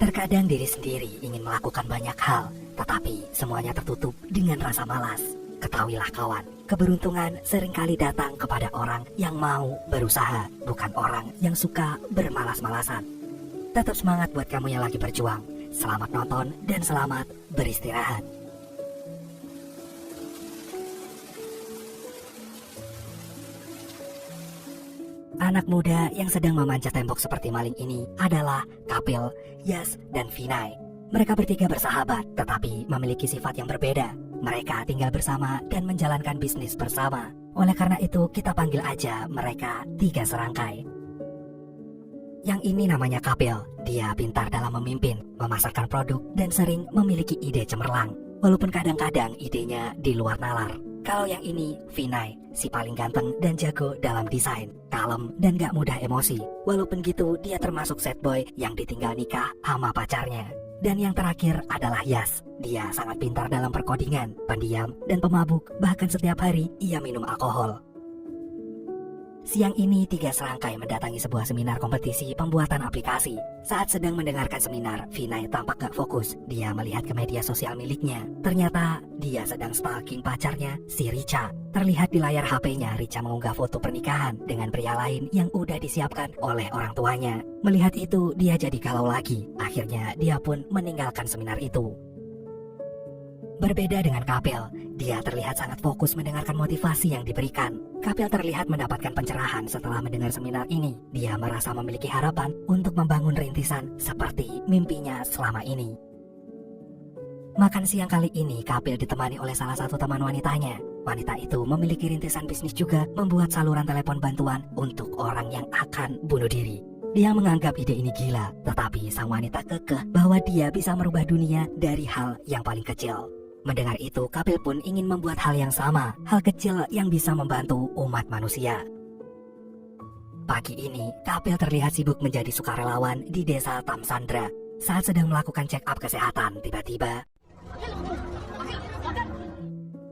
Terkadang diri sendiri ingin melakukan banyak hal, tetapi semuanya tertutup dengan rasa malas. Ketahuilah kawan, keberuntungan seringkali datang kepada orang yang mau berusaha, bukan orang yang suka bermalas-malasan. Tetap semangat buat kamu yang lagi berjuang. Selamat nonton dan selamat beristirahat. Anak muda yang sedang memanjat tembok seperti maling ini adalah Kapil, Yas, dan Vinay. Mereka bertiga bersahabat, tetapi memiliki sifat yang berbeda. Mereka tinggal bersama dan menjalankan bisnis bersama. Oleh karena itu, kita panggil aja mereka tiga serangkai. Yang ini namanya Kapil. Dia pintar dalam memimpin, memasarkan produk, dan sering memiliki ide cemerlang. Walaupun kadang-kadang idenya di luar nalar. Kalau yang ini, Vinay, si paling ganteng dan jago dalam desain, kalem dan gak mudah emosi. Walaupun gitu, dia termasuk sad boy yang ditinggal nikah sama pacarnya. Dan yang terakhir adalah Yas. Dia sangat pintar dalam perkodingan, pendiam, dan pemabuk. Bahkan setiap hari, ia minum alkohol. Siang ini, tiga serangkai mendatangi sebuah seminar kompetisi pembuatan aplikasi. Saat sedang mendengarkan seminar, Vinay tampak gak fokus. Dia melihat ke media sosial miliknya. Ternyata, dia sedang stalking pacarnya, si Richa. Terlihat di layar HP-nya, Richa mengunggah foto pernikahan dengan pria lain yang udah disiapkan oleh orang tuanya. Melihat itu, dia jadi galau lagi. Akhirnya, dia pun meninggalkan seminar itu. Berbeda dengan Kapil, dia terlihat sangat fokus mendengarkan motivasi yang diberikan. Kapil terlihat mendapatkan pencerahan setelah mendengar seminar ini. Dia merasa memiliki harapan untuk membangun rintisan seperti mimpinya selama ini. Makan siang kali ini, Kapil ditemani oleh salah satu teman wanitanya. Wanita itu memiliki rintisan bisnis juga, membuat saluran telepon bantuan untuk orang yang akan bunuh diri. Dia menganggap ide ini gila, tetapi sang wanita kekeh bahwa dia bisa merubah dunia dari hal yang paling kecil. Mendengar itu, Kapil pun ingin membuat hal yang sama, hal kecil yang bisa membantu umat manusia. Pagi ini, Kapil terlihat sibuk menjadi sukarelawan di desa Tamsandra. Saat sedang melakukan check up kesehatan, tiba-tiba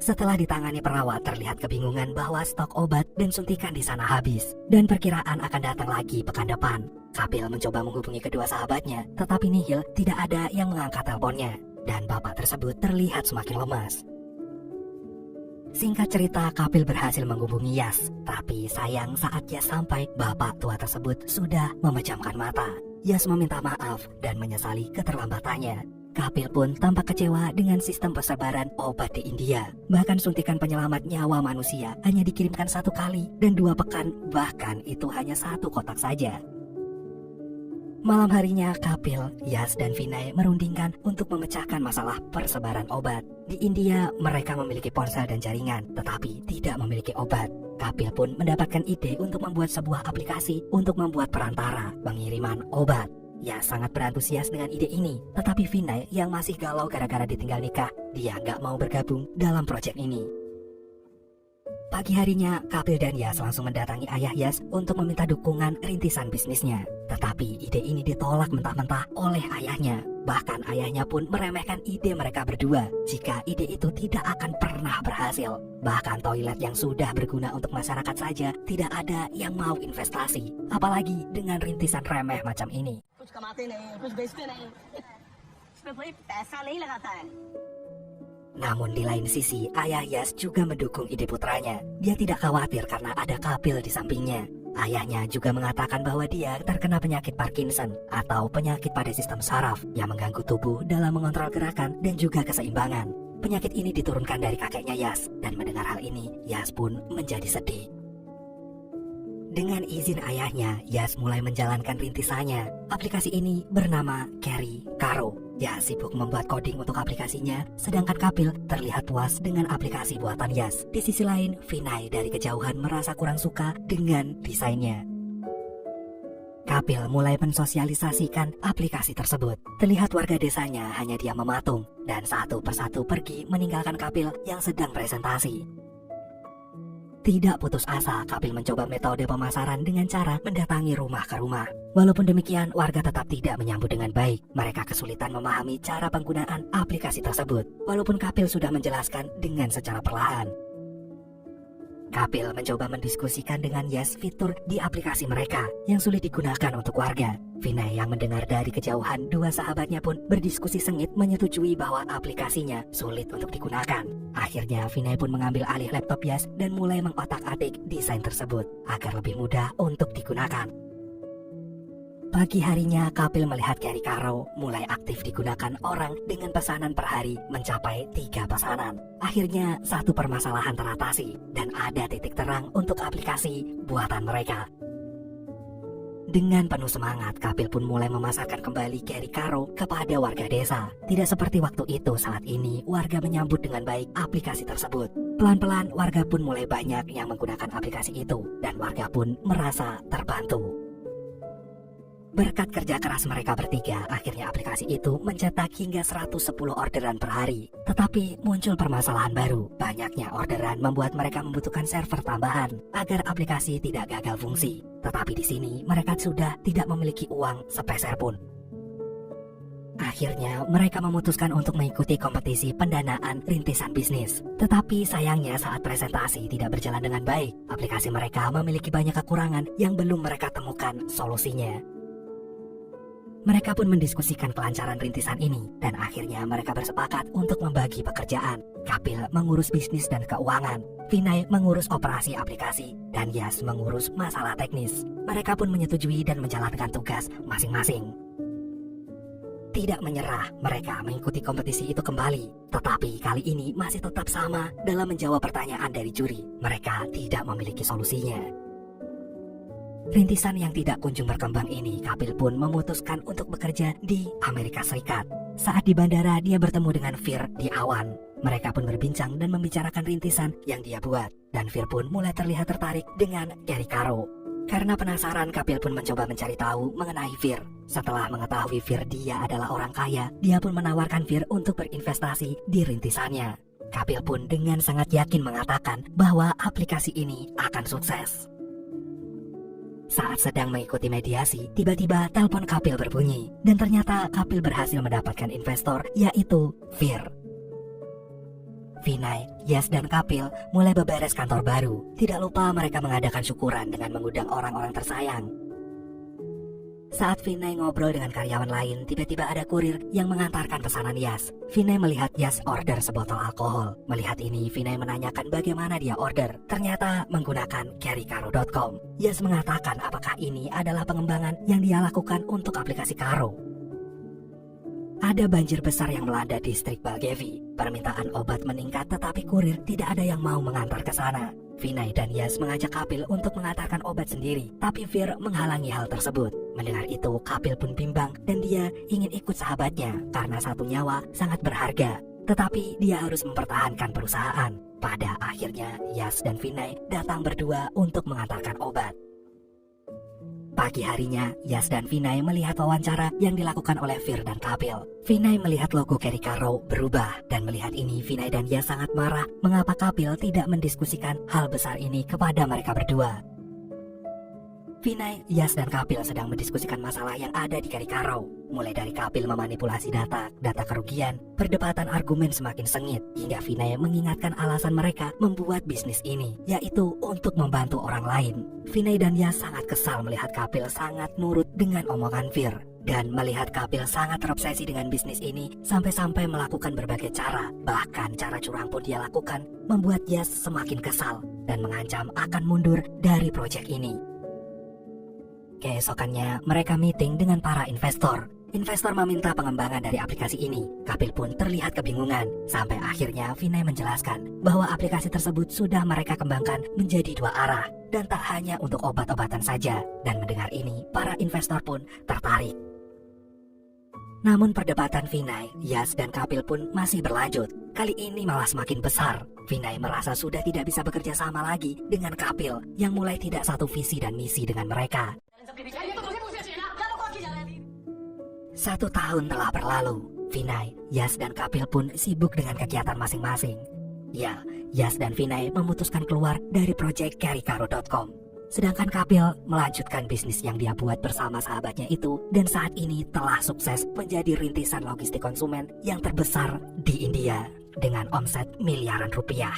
setelah ditangani perawat, terlihat kebingungan bahwa stok obat dan suntikan di sana habis, dan perkiraan akan datang lagi pekan depan. Kapil mencoba menghubungi kedua sahabatnya, tetapi nihil, tidak ada yang mengangkat teleponnya. Dan bapak tersebut terlihat semakin lemas. Singkat cerita, Kapil berhasil menghubungi Yas. Tapi sayang saat Yas sampai, bapak tua tersebut sudah memejamkan mata. Yas meminta maaf dan menyesali keterlambatannya. Kapil pun tampak kecewa dengan sistem persebaran obat di India. Bahkan suntikan penyelamat nyawa manusia hanya dikirimkan 1 kali dan 2 pekan. Bahkan itu hanya 1 kotak saja. Malam harinya, Kapil, Yas, dan Vinay merundingkan untuk memecahkan masalah persebaran obat. Di India, mereka memiliki ponsel dan jaringan, tetapi tidak memiliki obat. Kapil pun mendapatkan ide untuk membuat sebuah aplikasi untuk membuat perantara pengiriman obat. Yas sangat berantusias dengan ide ini, tetapi Vinay yang masih galau gara-gara ditinggal nikah, dia nggak mau bergabung dalam proyek ini. Pagi harinya, Kapil dan Yas langsung mendatangi ayah Yas untuk meminta dukungan rintisan bisnisnya. Tetapi ide ini ditolak mentah-mentah oleh ayahnya. Bahkan ayahnya pun meremehkan ide mereka berdua jika ide itu tidak akan pernah berhasil. Bahkan toilet yang sudah berguna untuk masyarakat saja tidak ada yang mau investasi. Apalagi dengan rintisan remeh macam ini. Namun di lain sisi, ayah Yas juga mendukung ide putranya. Dia tidak khawatir karena ada Kapil di sampingnya. Ayahnya juga mengatakan bahwa dia terkena penyakit Parkinson atau penyakit pada sistem saraf yang mengganggu tubuh dalam mengontrol gerakan dan juga keseimbangan. Penyakit ini diturunkan dari kakeknya Yas, dan mendengar hal ini, Yas pun menjadi sedih. Dengan izin ayahnya, Yas mulai menjalankan rintisannya. Aplikasi ini bernama Carry Karo. Yas sibuk membuat coding untuk aplikasinya, sedangkan Kapil terlihat puas dengan aplikasi buatan Yas. Di sisi lain, Vinay dari kejauhan merasa kurang suka dengan desainnya. Kapil mulai mensosialisasikan aplikasi tersebut. Terlihat warga desanya hanya diam mematung, dan satu persatu pergi meninggalkan Kapil yang sedang presentasi. Tidak putus asa, Kapil mencoba metode pemasaran dengan cara mendatangi rumah ke rumah. Walaupun demikian, warga tetap tidak menyambut dengan baik. Mereka kesulitan memahami cara penggunaan aplikasi tersebut, walaupun Kapil sudah menjelaskan dengan secara perlahan. Kapil mencoba mendiskusikan dengan Yas fitur di aplikasi mereka yang sulit digunakan untuk warga. Vinay yang mendengar dari kejauhan, dua sahabatnya pun berdiskusi sengit menyetujui bahwa aplikasinya sulit untuk digunakan. Akhirnya Vinay pun mengambil alih laptop Yas dan mulai mengotak-atik desain tersebut agar lebih mudah untuk digunakan. Pagi harinya, Kapil melihat Carry Caro mulai aktif digunakan orang dengan pesanan per hari mencapai 3 pesanan. Akhirnya, satu permasalahan teratasi dan ada titik terang untuk aplikasi buatan mereka. Dengan penuh semangat, Kapil pun mulai memasarkan kembali Carry Caro kepada warga desa. Tidak seperti waktu itu, saat ini warga menyambut dengan baik aplikasi tersebut. Pelan-pelan, warga pun mulai banyak yang menggunakan aplikasi itu dan warga pun merasa terbantu. Berkat kerja keras mereka bertiga, akhirnya aplikasi itu mencetak hingga 110 orderan per hari. Tetapi muncul permasalahan baru. Banyaknya orderan membuat mereka membutuhkan server tambahan agar aplikasi tidak gagal fungsi. Tetapi di sini mereka sudah tidak memiliki uang sepeser pun. Akhirnya mereka memutuskan untuk mengikuti kompetisi pendanaan rintisan bisnis. Tetapi sayangnya saat presentasi tidak berjalan dengan baik. Aplikasi mereka memiliki banyak kekurangan yang belum mereka temukan solusinya. Mereka pun mendiskusikan kelancaran rintisan ini dan akhirnya mereka bersepakat untuk membagi pekerjaan. Kapil mengurus bisnis dan keuangan, Vinay mengurus operasi aplikasi, dan Yas mengurus masalah teknis. Mereka pun menyetujui dan menjalankan tugas masing-masing. Tidak menyerah, mereka mengikuti kompetisi itu kembali. Tetapi kali ini masih tetap sama dalam menjawab pertanyaan dari juri. Mereka tidak memiliki solusinya. Rintisan yang tidak kunjung berkembang ini, Kapil pun memutuskan untuk bekerja di Amerika Serikat. Saat di bandara, dia bertemu dengan Fir di awan. Mereka pun berbincang dan membicarakan rintisan yang dia buat. Dan Fir pun mulai terlihat tertarik dengan Carry Caro. Karena penasaran, Kapil pun mencoba mencari tahu mengenai Fir. Setelah mengetahui Fir dia adalah orang kaya, dia pun menawarkan Fir untuk berinvestasi di rintisannya. Kapil pun dengan sangat yakin mengatakan bahwa aplikasi ini akan sukses. Saat sedang mengikuti mediasi, tiba-tiba telepon Kapil berbunyi. Dan ternyata Kapil berhasil mendapatkan investor, yaitu Fir. Vinay, Yas, dan Kapil mulai beberes kantor baru. Tidak lupa mereka mengadakan syukuran dengan mengundang orang-orang tersayang. Saat Vinay ngobrol dengan karyawan lain, tiba-tiba ada kurir yang mengantarkan pesanan Yas. Vinay melihat Yas order sebotol alkohol. Melihat ini, Vinay menanyakan bagaimana dia order. Ternyata menggunakan carrycaro.com. Yas mengatakan apakah ini adalah pengembangan yang dia lakukan untuk aplikasi Caro. Ada banjir besar yang melanda distrik Balgevi. Permintaan obat meningkat tetapi kurir tidak ada yang mau mengantar ke sana. Vinay dan Yas mengajak Kapil untuk mengantarkan obat sendiri, tapi Fir menghalangi hal tersebut. Mendengar itu, Kapil pun bimbang dan dia ingin ikut sahabatnya karena satu nyawa sangat berharga. Tetapi dia harus mempertahankan perusahaan. Pada akhirnya, Yas dan Vinay datang berdua untuk mengantarkan obat. Pagi harinya, Yas dan Vinay melihat wawancara yang dilakukan oleh Fir dan Kapil. Vinay melihat logo Carry Caro berubah, dan melihat ini Vinay dan Yas sangat marah mengapa Kapil tidak mendiskusikan hal besar ini kepada mereka berdua. Vinay, Yas, dan Kapil sedang mendiskusikan masalah yang ada di Carry Caro. Mulai dari Kapil memanipulasi data kerugian, perdebatan argumen semakin sengit, hingga Vinay mengingatkan alasan mereka membuat bisnis ini, yaitu untuk membantu orang lain. Vinay dan Yas sangat kesal melihat Kapil sangat nurut dengan omongan Fir. Dan melihat Kapil sangat terobsesi dengan bisnis ini, sampai-sampai melakukan berbagai cara. Bahkan cara curang pun dia lakukan, membuat Yas semakin kesal, dan mengancam akan mundur dari proyek ini. Keesokannya, mereka meeting dengan para investor. Investor meminta pengembangan dari aplikasi ini. Kapil pun terlihat kebingungan. Sampai akhirnya Vinay menjelaskan bahwa aplikasi tersebut sudah mereka kembangkan menjadi 2 arah. Dan tak hanya untuk obat-obatan saja. Dan mendengar ini, para investor pun tertarik. Namun perdebatan Vinay, Yas, dan Kapil pun masih berlanjut. Kali ini malah semakin besar. Vinay merasa sudah tidak bisa bekerja sama lagi dengan Kapil yang mulai tidak satu visi dan misi dengan mereka. 1 tahun telah berlalu. Vinay, Yas, dan Kapil pun sibuk dengan kegiatan masing-masing. Ya, Yas dan Vinay memutuskan keluar dari proyek carrycaro.com. Sedangkan Kapil melanjutkan bisnis yang dia buat bersama sahabatnya itu, dan saat ini telah sukses menjadi rintisan logistik konsumen yang terbesar di India dengan omset miliaran rupiah.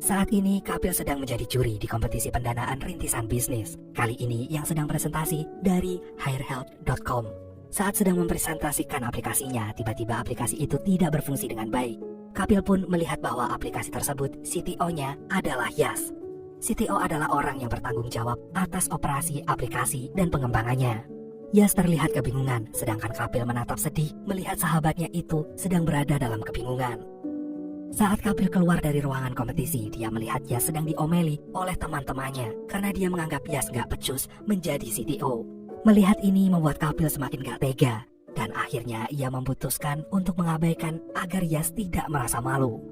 Saat ini Kapil sedang menjadi juri di kompetisi pendanaan rintisan bisnis. Kali ini yang sedang presentasi dari hirehelp.com. Saat sedang mempresentasikan aplikasinya, tiba-tiba aplikasi itu tidak berfungsi dengan baik. Kapil pun melihat bahwa aplikasi tersebut CTO-nya adalah Yas. CTO adalah orang yang bertanggung jawab atas operasi aplikasi dan pengembangannya. Yas terlihat kebingungan, sedangkan Kapil menatap sedih melihat sahabatnya itu sedang berada dalam kebingungan. Saat Kapil keluar dari ruangan kompetisi, dia melihat Yas sedang diomeli oleh teman-temannya karena dia menganggap Yas gak becus menjadi CTO. Melihat ini membuat Kapil semakin gak tega, dan akhirnya ia memutuskan untuk mengabaikan agar Yas tidak merasa malu.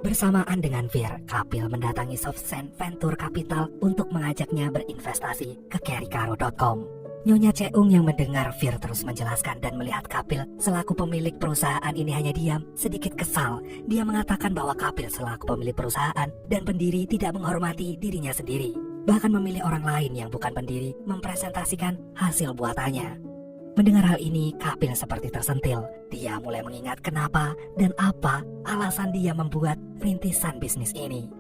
Bersamaan dengan Fir, Kapil mendatangi SoftSend Venture Capital untuk mengajaknya berinvestasi ke carrycaro.com. Nyonya Cheung yang mendengar Fir terus menjelaskan dan melihat Kapil selaku pemilik perusahaan ini hanya diam, sedikit kesal. Dia mengatakan bahwa Kapil selaku pemilik perusahaan dan pendiri tidak menghormati dirinya sendiri, bahkan memilih orang lain yang bukan pendiri mempresentasikan hasil buatannya. Mendengar hal ini, Kapil seperti tersentil. Dia mulai mengingat kenapa dan apa alasan dia membuat rintisan bisnis ini.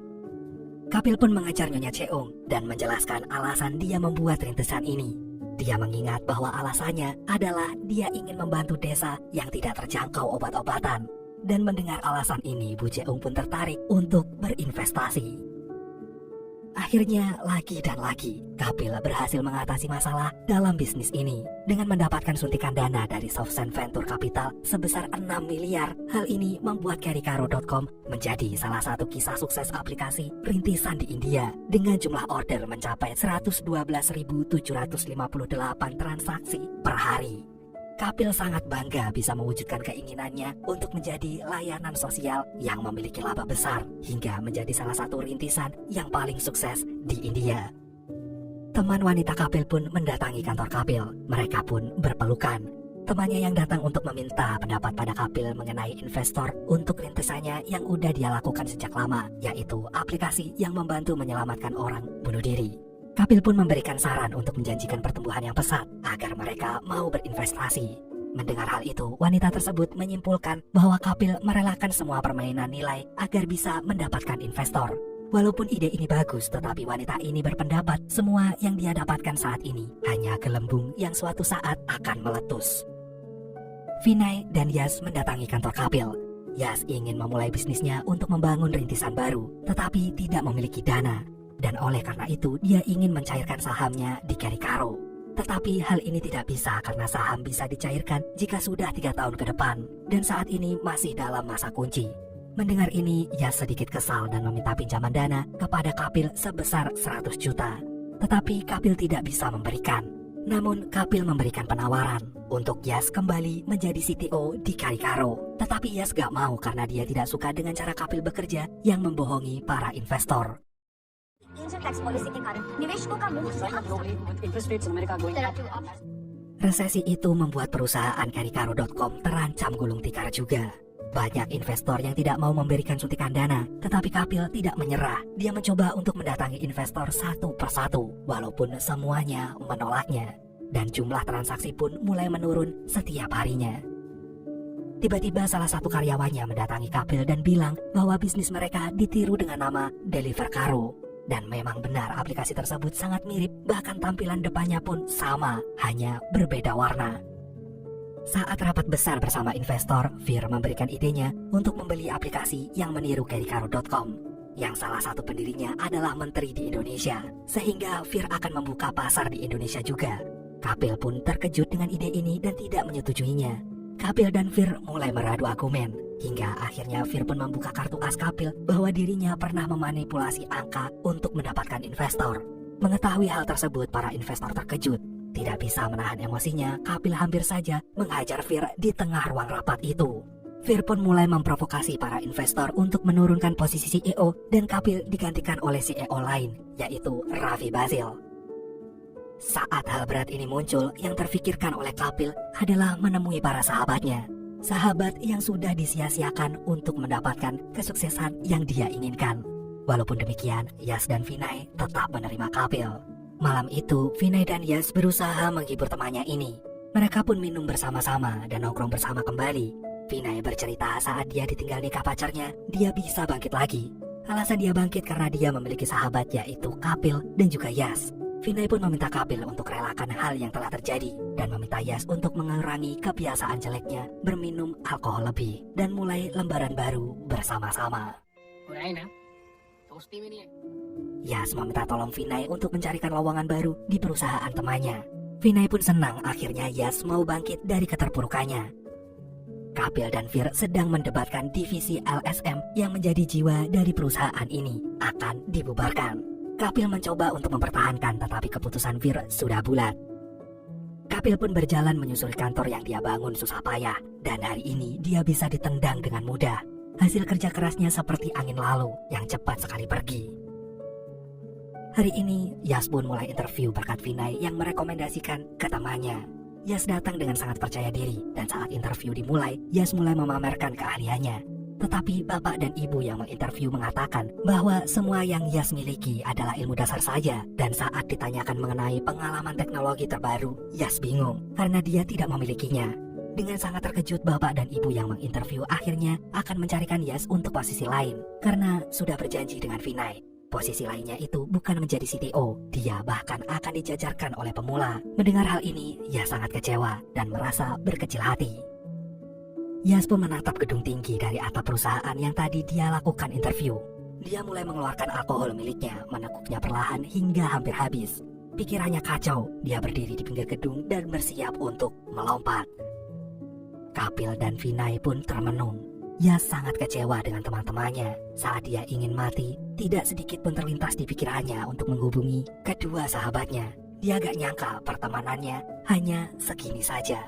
Kapil pun mengejar Nyonya Cheung dan menjelaskan alasan dia membuat rintisan ini. Dia mengingat bahwa alasannya adalah dia ingin membantu desa yang tidak terjangkau obat-obatan. Dan mendengar alasan ini, Bu Cheung pun tertarik untuk berinvestasi. Akhirnya lagi dan lagi, Kapil berhasil mengatasi masalah dalam bisnis ini dengan mendapatkan suntikan dana dari SoftSend Venture Capital sebesar 6 miliar. Hal ini membuat carrycaro.com menjadi salah satu kisah sukses aplikasi rintisan di India dengan jumlah order mencapai 112.758 transaksi per hari. Kapil sangat bangga bisa mewujudkan keinginannya untuk menjadi layanan sosial yang memiliki laba besar hingga menjadi salah satu rintisan yang paling sukses di India. Teman wanita Kapil pun mendatangi kantor Kapil. Mereka pun berpelukan. Temannya yang datang untuk meminta pendapat pada Kapil mengenai investor untuk rintisannya yang udah dia lakukan sejak lama, yaitu aplikasi yang membantu menyelamatkan orang bunuh diri. Kapil pun memberikan saran untuk menjanjikan pertumbuhan yang pesat agar mereka mau berinvestasi. Mendengar hal itu, wanita tersebut menyimpulkan bahwa Kapil merelakan semua permainan nilai agar bisa mendapatkan investor. Walaupun ide ini bagus, tetapi wanita ini berpendapat semua yang dia dapatkan saat ini hanya gelembung yang suatu saat akan meletus. Vinay dan Yas mendatangi kantor Kapil. Yas ingin memulai bisnisnya untuk membangun rintisan baru, tetapi tidak memiliki dana. Dan oleh karena itu, dia ingin mencairkan sahamnya di Carrycaro. Tetapi hal ini tidak bisa karena saham bisa dicairkan jika sudah 3 tahun ke depan. Dan saat ini masih dalam masa kunci. Mendengar ini, Yas sedikit kesal dan meminta pinjaman dana kepada Kapil sebesar 100 juta. Tetapi Kapil tidak bisa memberikan. Namun Kapil memberikan penawaran untuk Yas kembali menjadi CTO di Carrycaro. Tetapi Yas gak mau karena dia tidak suka dengan cara Kapil bekerja yang membohongi para investor. Resesi itu membuat perusahaan carrycaro.com terancam gulung tikar juga. Banyak investor yang tidak mau memberikan suntikan dana, tetapi Kapil tidak menyerah. Dia mencoba untuk mendatangi investor satu persatu, walaupun semuanya menolaknya. Dan jumlah transaksi pun mulai menurun setiap harinya. Tiba-tiba salah satu karyawannya mendatangi Kapil dan bilang bahwa bisnis mereka ditiru dengan nama Delivercaro. Dan memang benar aplikasi tersebut sangat mirip, bahkan tampilan depannya pun sama, hanya berbeda warna. Saat rapat besar bersama investor, Fir memberikan idenya untuk membeli aplikasi yang meniru carrycaro.com, yang salah satu pendirinya adalah menteri di Indonesia, sehingga Fir akan membuka pasar di Indonesia juga. Kapil pun terkejut dengan ide ini dan tidak menyetujuinya. Kapil dan Fir mulai meradu argumen, hingga akhirnya Fir pun membuka kartu as Kapil bahwa dirinya pernah memanipulasi angka untuk mendapatkan investor. Mengetahui hal tersebut, para investor terkejut. Tidak bisa menahan emosinya, Kapil hampir saja menghajar Fir di tengah ruang rapat itu. Fir pun mulai memprovokasi para investor untuk menurunkan posisi CEO dan Kapil digantikan oleh CEO lain, yaitu Ravi Basil. Saat hal berat ini muncul, yang terfikirkan oleh Kapil adalah menemui para sahabatnya. Sahabat yang sudah disia-siakan untuk mendapatkan kesuksesan yang dia inginkan. Walaupun demikian, Yas dan Vinay tetap menerima Kapil. Malam itu, Vinay dan Yas berusaha menghibur temannya ini. Mereka pun minum bersama-sama dan nongkrong bersama kembali. Vinay bercerita saat dia ditinggal nikah pacarnya, dia bisa bangkit lagi. Alasan dia bangkit karena dia memiliki sahabat yaitu Kapil dan juga Yas. Vinay pun meminta Kapil untuk relakan hal yang telah terjadi dan meminta Yas untuk mengurangi kebiasaan jeleknya berminum alkohol lebih dan mulai lembaran baru bersama-sama. Yas meminta tolong Vinay untuk mencarikan lowongan baru di perusahaan temannya. Vinay pun senang akhirnya Yas mau bangkit dari keterpurukannya. Kapil dan Vir sedang mendebatkan divisi LSM yang menjadi jiwa dari perusahaan ini akan dibubarkan. Kapil mencoba untuk mempertahankan tetapi keputusan Vir sudah bulat. Kapil pun berjalan menyusuri kantor yang dia bangun susah payah dan hari ini dia bisa ditendang dengan mudah. Hasil kerja kerasnya seperti angin lalu yang cepat sekali pergi. Hari ini Yas pun mulai interview berkat Vinay yang merekomendasikan ke temannya. Yas datang dengan sangat percaya diri dan saat interview dimulai, Yas mulai memamerkan keahliannya. Tetapi bapak dan ibu yang menginterview mengatakan bahwa semua yang Yas miliki adalah ilmu dasar saja. Dan saat ditanyakan mengenai pengalaman teknologi terbaru, Yas bingung karena dia tidak memilikinya. Dengan sangat terkejut, bapak dan ibu yang menginterview akhirnya akan mencarikan Yas untuk posisi lain karena sudah berjanji dengan Vinay. Posisi lainnya itu bukan menjadi CTO, dia bahkan akan dijajarkan oleh pemula. Mendengar hal ini, Yas sangat kecewa dan merasa berkecil hati. Yas pun menatap gedung tinggi dari atap perusahaan yang tadi dia lakukan interview. Dia mulai mengeluarkan alkohol miliknya, menekuknya perlahan hingga hampir habis. Pikirannya kacau, dia berdiri di pinggir gedung dan bersiap untuk melompat. Kapil dan Vinay pun termenung. Yas sangat kecewa dengan teman-temannya. Saat dia ingin mati, tidak sedikit pun terlintas di pikirannya untuk menghubungi kedua sahabatnya. Dia gak nyangka pertemanannya hanya segini saja.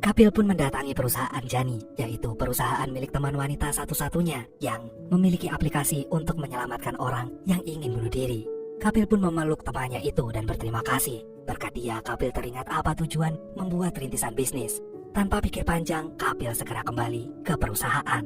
Kapil pun mendatangi perusahaan Jani, yaitu perusahaan milik teman wanita satu-satunya yang memiliki aplikasi untuk menyelamatkan orang yang ingin bunuh diri. Kapil pun memeluk temannya itu dan berterima kasih. Berkat dia, Kapil teringat apa tujuan membuat rintisan bisnis. Tanpa pikir panjang, Kapil segera kembali ke perusahaan.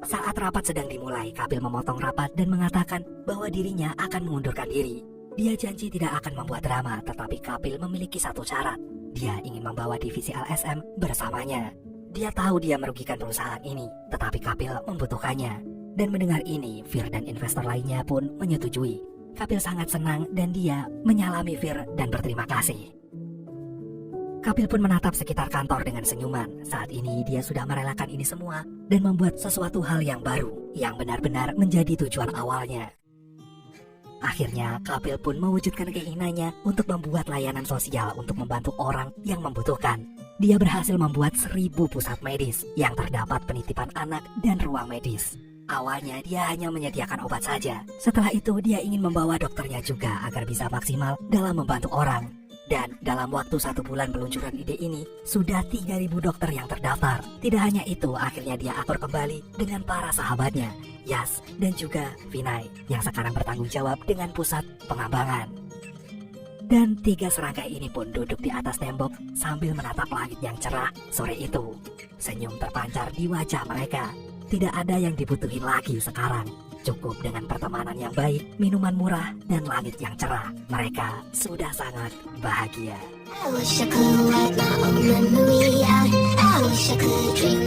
Saat rapat sedang dimulai, Kapil memotong rapat dan mengatakan bahwa dirinya akan mengundurkan diri. Dia janji tidak akan membuat drama, tetapi Kapil memiliki satu syarat. Dia ingin membawa divisi LSM bersamanya. Dia tahu dia merugikan perusahaan ini, tetapi Kapil membutuhkannya. Dan mendengar ini, Vir dan investor lainnya pun menyetujui. Kapil sangat senang dan dia menyalami Vir dan berterima kasih. Kapil pun menatap sekitar kantor dengan senyuman. Saat ini dia sudah merelakan ini semua dan membuat sesuatu hal yang baru, yang benar-benar menjadi tujuan awalnya. Akhirnya, Kapil pun mewujudkan keinginannya untuk membuat layanan sosial untuk membantu orang yang membutuhkan. Dia berhasil membuat 1000 pusat medis yang terdapat penitipan anak dan ruang medis. Awalnya dia hanya menyediakan obat saja. Setelah itu dia ingin membawa dokternya juga agar bisa maksimal dalam membantu orang. Dan dalam waktu 1 bulan peluncuran ide ini, sudah 3000 dokter yang terdaftar. Tidak hanya itu, akhirnya dia akur kembali dengan para sahabatnya, Yas dan juga Vinay, yang sekarang bertanggung jawab dengan pusat pengembangan. Dan 3 serangkai ini pun duduk di atas tembok sambil menatap langit yang cerah sore itu. Senyum terpancar di wajah mereka. Tidak ada yang dibutuhin lagi sekarang. Cukup dengan pertemanan yang baik, minuman murah, dan langit yang cerah. Mereka sudah sangat bahagia. I wish I could wipe my own memory out. I wish I could dream